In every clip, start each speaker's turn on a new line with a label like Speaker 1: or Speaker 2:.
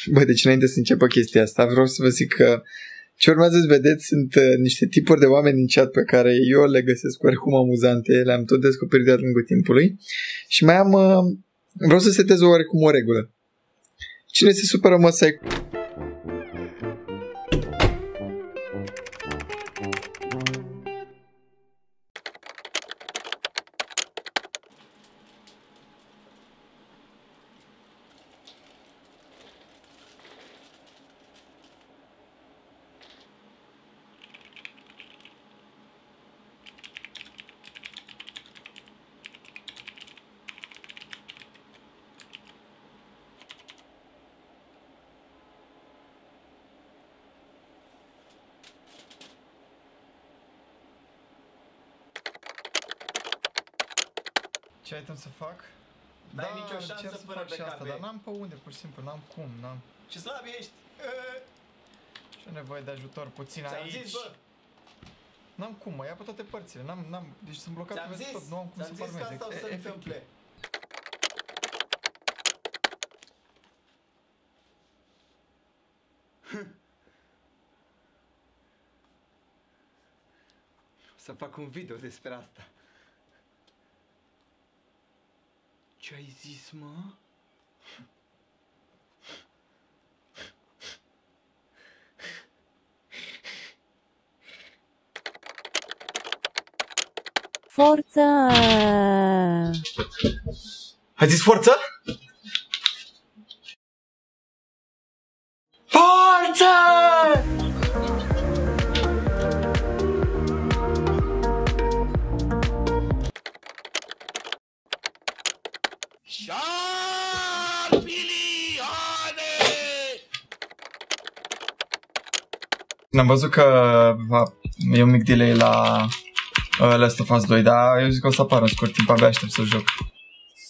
Speaker 1: Bă, deci înainte să începă chestia asta, vreau să vă zic că ce urmează să vedeți sunt niște tipuri de oameni din chat pe care eu le găsesc oricum amuzante, le-am tot descoperit de-a lungul timpului și mai am, vreau să setez oarecum o regulă. Cine se supără, mă, să ai... Ce item să fac?
Speaker 2: N-ai nicio șansă până pe
Speaker 1: asta, dar n-am pe unde, pur și simplu, n-am cum, n-am.
Speaker 2: Ce slab ești!
Speaker 1: Și nevoie de ajutor puțin aici.
Speaker 2: Ți-am zis, bă!
Speaker 1: N-am cum, mă ia pe toate părțile, n-am, deci sunt blocat pe tot, nu am cum să farmez.
Speaker 2: Ți-am zis că asta o să întâmple.
Speaker 3: Să fac un video despre asta. Ce ai zis, mă?
Speaker 4: Forță!
Speaker 3: Ai zis forță? Forță!
Speaker 1: Am văzut că e un mic delay la Last of Us 2, dar eu zic că o să apară în scurt timp, abia aștept să joc.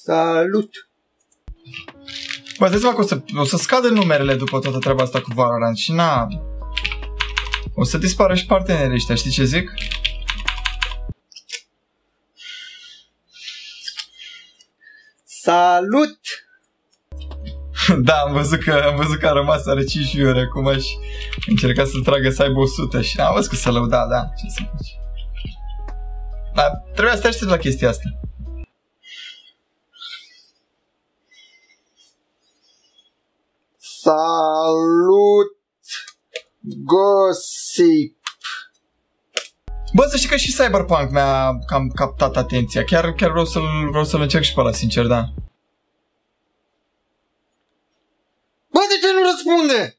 Speaker 5: Salut!
Speaker 1: Bă, îți dai seama că o să scadă numerele după toată treaba asta cu Valorant și o să dispară și partenerii ăștia, știi ce zic?
Speaker 5: Salut!
Speaker 1: Da, am văzut că a rămas, are 5 view-uri, acum aș încerca să tragă să aibă 100 și am văzut că să lăuda, da, ce să faci. Dar trebuia să te aștept la chestia asta.
Speaker 5: Salut! Gossip!
Speaker 1: Bă, să știi că și Cyberpunk mi-a cam captat atenția, chiar vreau să-l încerc și pe ăla, sincer, da.
Speaker 5: Bă, de ce nu răspunde?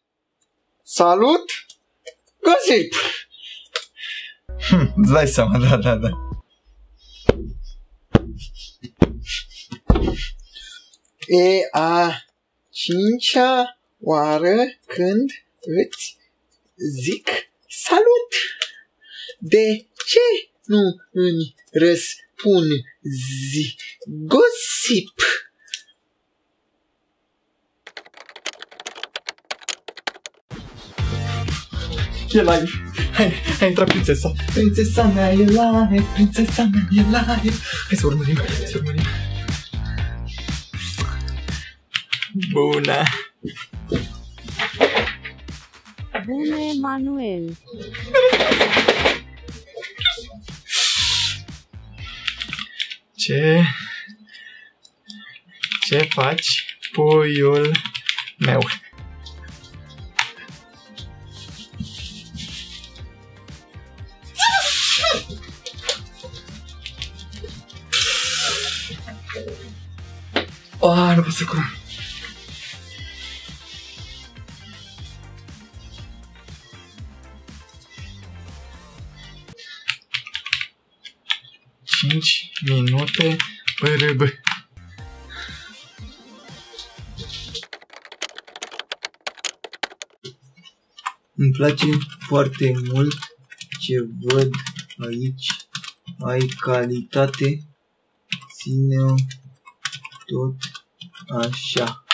Speaker 5: Salut? Gossip!
Speaker 1: Îți dai seama, da.
Speaker 5: E a 5-a oară când îți zic salut. De ce nu îmi răspunzi, Gossip?
Speaker 1: E live. Hai intra prințesa. Prințesa mea e live. Prințesa mea e live. Hai să urmărim. Bună.
Speaker 4: Bună, Emanuel!
Speaker 1: Ce faci, puiul meu? Nu pot să curăm. Cinci minute părâbă.
Speaker 5: Îmi place foarte mult ce văd aici. Ai calitate. Ține-o tot așa.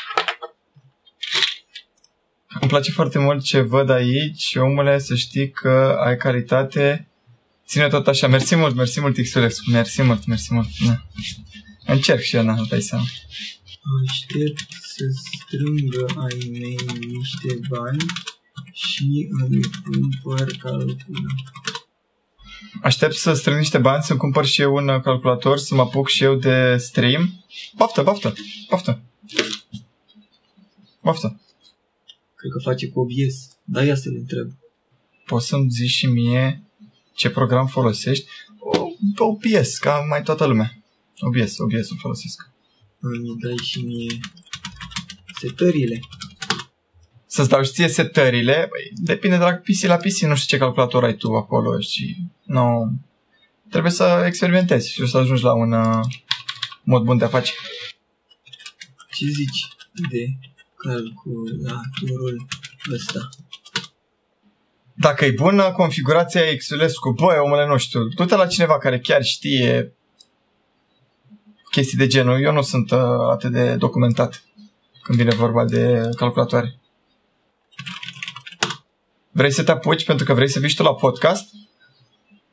Speaker 1: Îmi place foarte mult ce văd aici, omule, să știi că ai calitate. Ține tot așa. Mersi mult, Xulex. Mersi mult. Da. Încerc și eu, n-am dai seama.
Speaker 5: Aștept să strângă ai mei niște bani și îmi cumpăr calculator.
Speaker 1: Aștept să strâng niște bani, să-mi cumpăr și eu un calculator, să mă apuc și eu de stream. Baftă, baftă, baftă. Baftă.
Speaker 5: Cred că face cu OBS. Da, ia să le întreb.
Speaker 1: Poți să-mi zici și mie ce program folosești? OBS, ca mai toată lumea. OBS-ul folosesc.
Speaker 5: Îmi dai și mie setările.
Speaker 1: Să-ți dau și ție setările, depinde de la PC la PC, nu știu ce calculator ai tu acolo și nu... Trebuie să experimentezi și să ajungi la un mod bun de a face.
Speaker 5: Ce zici de calculatorul ăsta?
Speaker 1: Dacă e bună configurația Exulescu, băi, omule, nu știu, du-te la cineva care chiar știe chestii de genul. Eu nu sunt atât de documentat când vine vorba de calculatoare. Vrei să te apuci pentru că vrei să vii tu la podcast?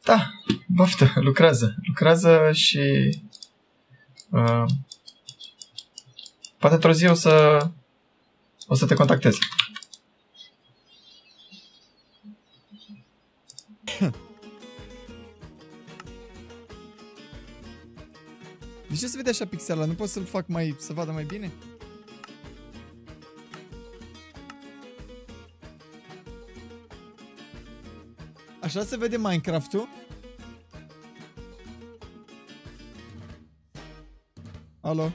Speaker 1: Da, baftă, lucrează și poate într-o zi o să te contactez. De ce se vede așa pixela? Nu pot să-l fac să vadă mai bine? Așa se vede Minecraft-ul? Alo?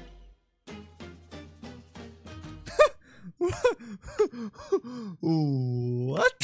Speaker 1: What?